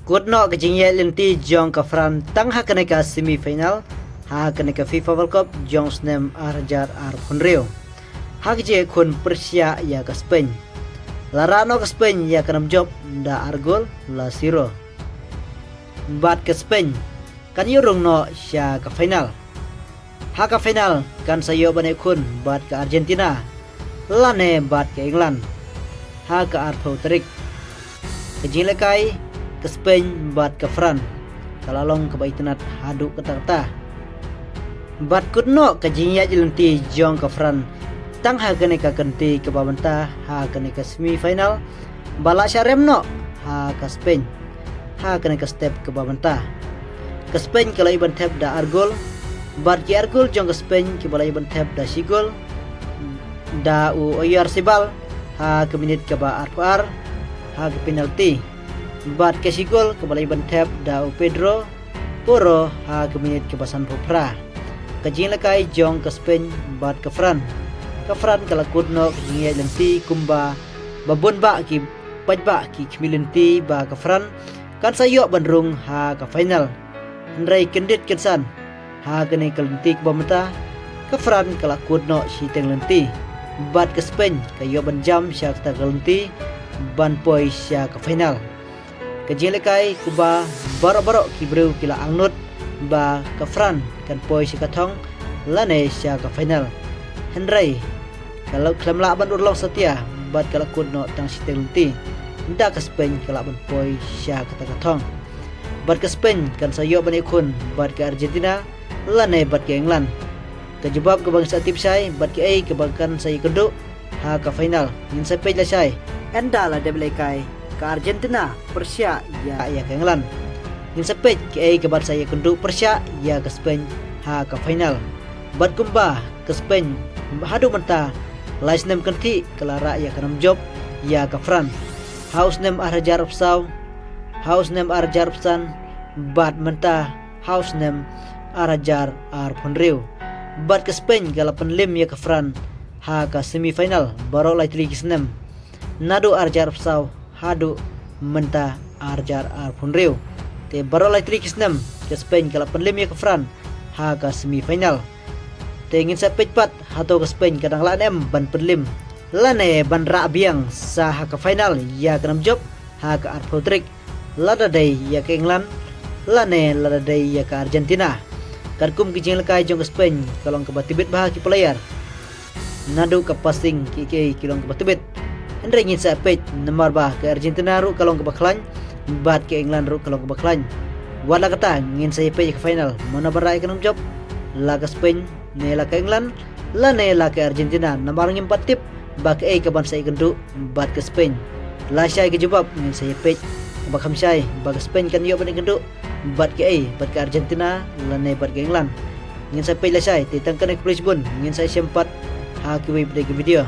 Kudno kejingye linti jong ka Fran tang ha kaneka semifinal ha kaneka FIFA World Cup jong snem arjar punrio. Ha keje kun Persia ya ka Spain. Larano ka Spain ya kanam job da argol la siro. Bat ke Spain kan yurung no sya ka final. Ha ka final kan sayo bane kun bat ke Argentina. Lane bat ke England. Ha ka Arpauterik. Kejing lekai ke Spain bat ke Fran kalalong ke baitinat hadu kata-kata bat kudno kejingya jelenti jong ke Fran tang ha kene ka kenti ke babanta ha kene ke semifinal bala syaremno ha ke Spain ha kene ke step ke babanta ke Spain kalau iban tap da argol bat ki argol jong ke Spain ke bala iban tap da sigol da u oyar sibal ha ke minit ke ba ar ha ke penalti bat ke sigol ke balai bantep da Pedro Poro ha ke minit ke basan popra kejing lekai jong ke Spain bat ke Fran kala kudno kejing lenti kumba babon ba ki pajba ki kmilenti ba ke Fran kan sayo bandrung ha ke final ndrai kendit kensan ha kene kelenti ke bamata ke Fran kala kudno si teng lenti bat ke Spain kayo banjam sya ke kelenti ban poi sya ke final kejing lekai kuba barok-barok kibreu kila angnut ba ke Fran kan poi si katong lane sya ke final hendrai kalau klamla ban urlong setia bat kala kudno tang si telunti nda ke Spain kala ban poi sya ke katong bat ke Spain kan sayo ban ikun bat ke Argentina lane bat ke England kejebab ke bangsa tipsai bat ke ai kebakan saya keduk ha ke final ngin sampai lasai enda la deblekai ke Argentina, Persia ya ke England. Ngin sepet ke ai ke bat saya kenduk Persia ya ke Spain ha ke final. Bat kumba ke Spain hadu menta lais nem kenti kelara ya ke nam job ya ke Fran. Haus nem arjar psau, haus nem arjar psan bat menta haus nem arjar punriu. Bat ke Spain galapan lim ya ke Fran ha ke semifinal baru lai trigis nem. Nadu arjar psau hadu menta arjar punriu te barolai trikis nem ke Spain kala penlim ya ke Fran ha ke semifinal te ingin sapet pat hato ke Spain kadang lanem ban penlim lane ban ra biang sa ha ke final ya ke nam job ha ke Arpauterik lada day ya ke England lane lada day ya ke Argentina karkum kijing lekai jong ke Spain kalong ke batibet bah ki player nadu ke passing ki kilong ke batibet Hendra ingin sapet nomor bah ke Argentina ru kalong ke baklan bat ke England ru kalong ke baklan wala kata ingin saya pe ke final mana barai kanum job la ke Spain ne la ke England la ne la ke Argentina nomor ngim patip ba ke ai ke ban sai gendu bat ke Spain la syai ke jawab ingin saya pe ba kham syai ba ke Spain kan yo ban gendu bat ke ai bat ke Argentina la ne bat ke England ingin saya pe la syai titang kan ke Brisbane ingin saya sempat ha ke video